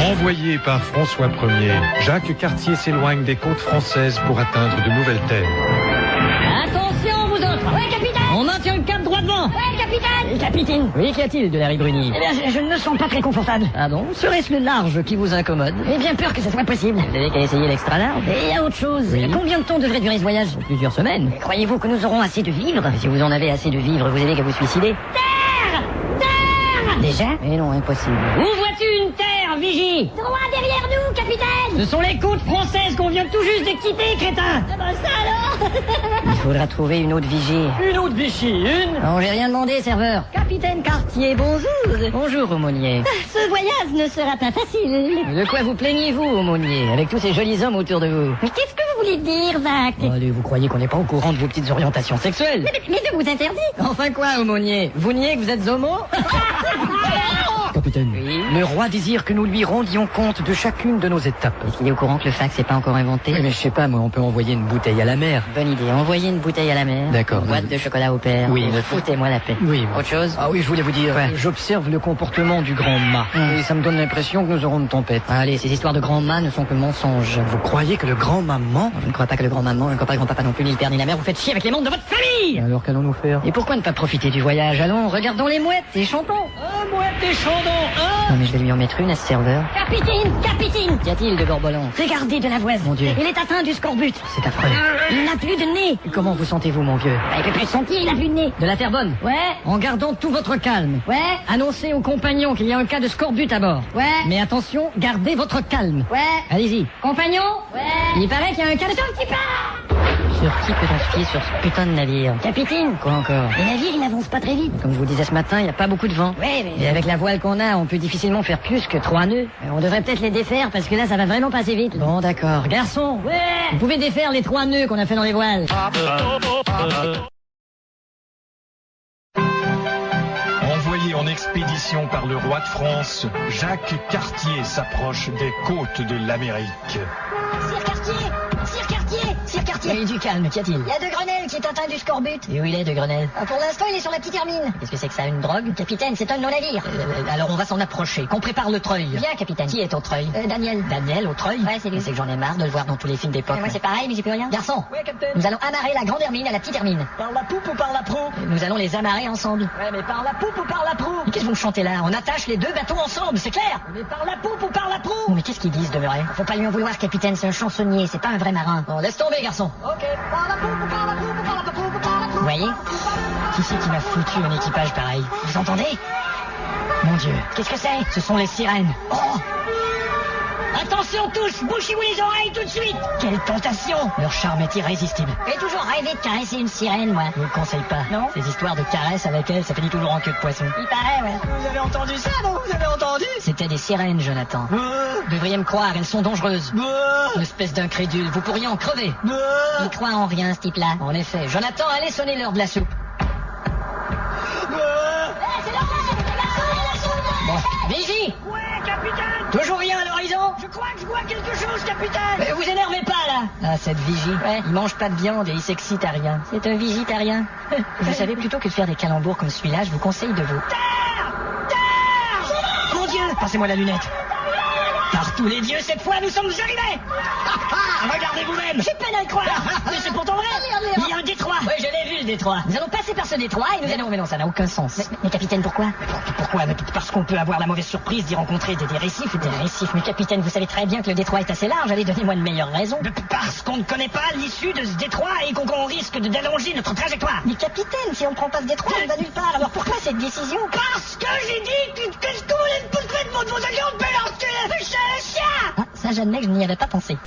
Envoyé par François Ier, Jacques Cartier s'éloigne des côtes françaises pour atteindre de nouvelles terres. Attention, vous autres! Ouais, capitaine! On maintient le cap droit devant! Ouais, capitaine! Capitaine! Oui, qu'y a-t-il de Larry Bruni? Eh bien, je ne me sens pas très confortable. Ah bon? Serait-ce le large qui vous incommode? J'ai bien peur que ce soit possible. Vous avez qu'à essayer l'extra large. Et il y a autre chose. Oui. Combien de temps devrait durer ce voyage? Plusieurs semaines. Croyez-vous que nous aurons assez de vivres? Si vous en avez assez de vivres, vous avez qu'à vous suicider. Terre! Terre! Déjà? Mais non, impossible. Où vois-tu une terre, Vigie? Droit derrière nous, capitaine! Ce sont les côtes françaises qu'on vient tout juste de quitter, crétin! Ah ben ça alors! Il faudra trouver une autre vigie. Une autre Vichy, une? Non, j'ai rien demandé, serveur. Capitaine Cartier, bonjour! Bonjour, aumônier. Ce voyage ne sera pas facile. De quoi vous plaignez-vous, aumônier, avec tous ces jolis hommes autour de vous? Mais qu'est-ce que vous voulez dire, Vac? Oh, allez, vous croyez qu'on n'est pas au courant de vos petites orientations sexuelles? Mais je vous interdis! Enfin quoi, aumônier? Vous niez que vous êtes homo? Capitaine, Oui. le roi désire que nous lui rendions compte de chacune de nos étapes. Est-ce qu'il est au courant que le fax n'est pas encore inventé? Mais je sais pas, moi, on peut envoyer une bouteille à la mer. Bonne idée, envoyez une bouteille à la mer. D'accord. Une boîte de chocolat au père. Oui. Et foutez-moi la paix. Oui. Autre chose? Ah oui, je voulais vous dire, Ouais. j'observe le comportement du grand mât. Et ça me donne l'impression que nous aurons une tempête. Allez, ces histoires de grand mât ne sont que mensonges. Vous croyez que le grand maman? Je ne crois pas que le grand maman, je ne crois pas que grand papa non plus, ni le père ni la mère, vous faites chier avec les membres de votre famille! Alors qu'allons-nous faire? Et pourquoi ne pas profiter du voyage? Allons, regardons les mouettes et chantons! Mouette et chandons, Non mais je vais lui en mettre une à ce serveur. Capitaine! Capitaine! Qu'y a-t-il de gorbolant? Regardez de la voise. Mon Dieu. Il est atteint du scorbut. C'est affreux. Il n'a plus de nez. Comment vous sentez-vous, mon vieux? Il peut plus se sentir, il a plus de nez. De la terre bonne? Ouais, En gardant tout votre calme. ouais, Annoncez aux compagnons qu'il y a un cas de scorbut à bord. ouais, Mais attention, gardez votre calme. ouais. Allez-y. Compagnon? Ouais. Il paraît qu'il y a un cas de... Attention, petit pas! Sur qui peut-on se fier sur ce putain de navire? Capitaine, Quoi encore? le navire, il avance pas très vite. Comme je vous disais ce matin, il n'y a pas beaucoup de vent. Ouais, mais... Et avec la voile qu'on a, on peut difficilement faire plus que 3 nœuds. On devrait peut-être les défaire parce que là, ça va vraiment passer vite. Bon, d'accord. Garçon, Ouais. vous pouvez défaire les 3 nœuds qu'on a fait dans les voiles. Envoyé en expédition par le roi de France, Jacques Cartier s'approche des côtes de l'Amérique. Sire Cartier! Sire Cartier! Sire Cartier! Oui, du calme, qu'y a-t-il? Il y a De Grenelle qui est atteint du scorbut. Et où il est, de Grenelle? Pour l'instant, il est sur la petite hermine. Qu'est-ce que c'est que ça, une drogue? Capitaine, c'est un de nos navires. Alors on va s'en approcher, qu'on prépare le treuil. Bien, capitaine. Qui est au treuil? Daniel. Daniel, au treuil? Ouais, c'est lui. C'est que j'en ai marre de le voir dans tous les films d'époque. Moi, c'est pareil, mais j'ai plus rien. Garçon, Ouais, capitaine. nous allons amarrer la grande hermine à la petite hermine. Par la poupe ou par la proue? Nous allons les amarrer ensemble. Ouais, mais par la poupe ou par la proue? Mais qu'est-ce que vous me chantez là? On attache les deux bateaux ensemble, c'est clair? Mais par la poupe ou par la proue? Oh, mais qu'est-ce qu'ils disent, Demeuret? Faut pas lui en vouloir, capitaine, c'est un chansonnier, c'est pas un vrai marin. Bon, laisse tomber, garçon. Ok, par la poupe ou par la poupe ou par la poupe ou par la poupe? Vous voyez? Qui c'est qui m'a foutu un équipage pareil? Vous entendez? Mon Dieu. Qu'est-ce que c'est? Ce sont les sirènes. Oh! Attention tous, bouchez-vous les oreilles tout de suite! Quelle tentation! Leur charme est irrésistible. J'ai toujours rêvé de caresser une sirène, moi. Je vous le conseille pas. Non? Ces histoires de caresses avec elles, ça finit toujours en queue de poisson. Il paraît, ouais. Vous avez entendu ça, non? Vous avez entendu? C'était des sirènes, Jonathan. Vous devriez me croire, elles sont dangereuses. Une espèce d'incrédule, vous pourriez en crever. Il croit en rien, ce type-là. En effet, Jonathan, allez sonner l'heure de la soupe. C'est l'heure Bon, Vigie! Ouais, capitaine! Toujours rien à l'horizon? Je crois que je vois quelque chose, capitaine! Mais vous énervez pas, là! Ah, cette Vigie. Ouais. Il mange pas de viande et il s'excite à rien. C'est un végétarien. Vous savez, plutôt que de faire des calembours comme celui-là, je vous conseille de vous... Terre! Terre! Mon Dieu! Passez-moi la lunette. Par tous les dieux, cette fois, nous sommes arrivés! Regardez vous-même! J'ai peine à le croire! Mais c'est pourtant vrai! Il y a un détroit! Oui, je l'ai vu, le détroit. Nous allons passer par ce détroit et nous allons... Mais non, ça n'a aucun sens. Mais capitaine, pourquoi? Pourquoi? Parce qu'on peut avoir la mauvaise surprise d'y rencontrer des récifs. Des récifs. Mais capitaine, vous savez très bien que le détroit est assez large. Allez, donnez-moi une meilleure raison. Parce qu'on ne connaît pas l'issue de ce détroit et qu'on risque d'allonger notre trajectoire. Mais capitaine, si on prend pas ce détroit, on va nulle part. Alors pourquoi cette décision? Parce que j'ai dit que ce que vous voulez vous faites de vos avions de pélanque, chien! Ah, ça, j'admets que je n'y avais pas pensé.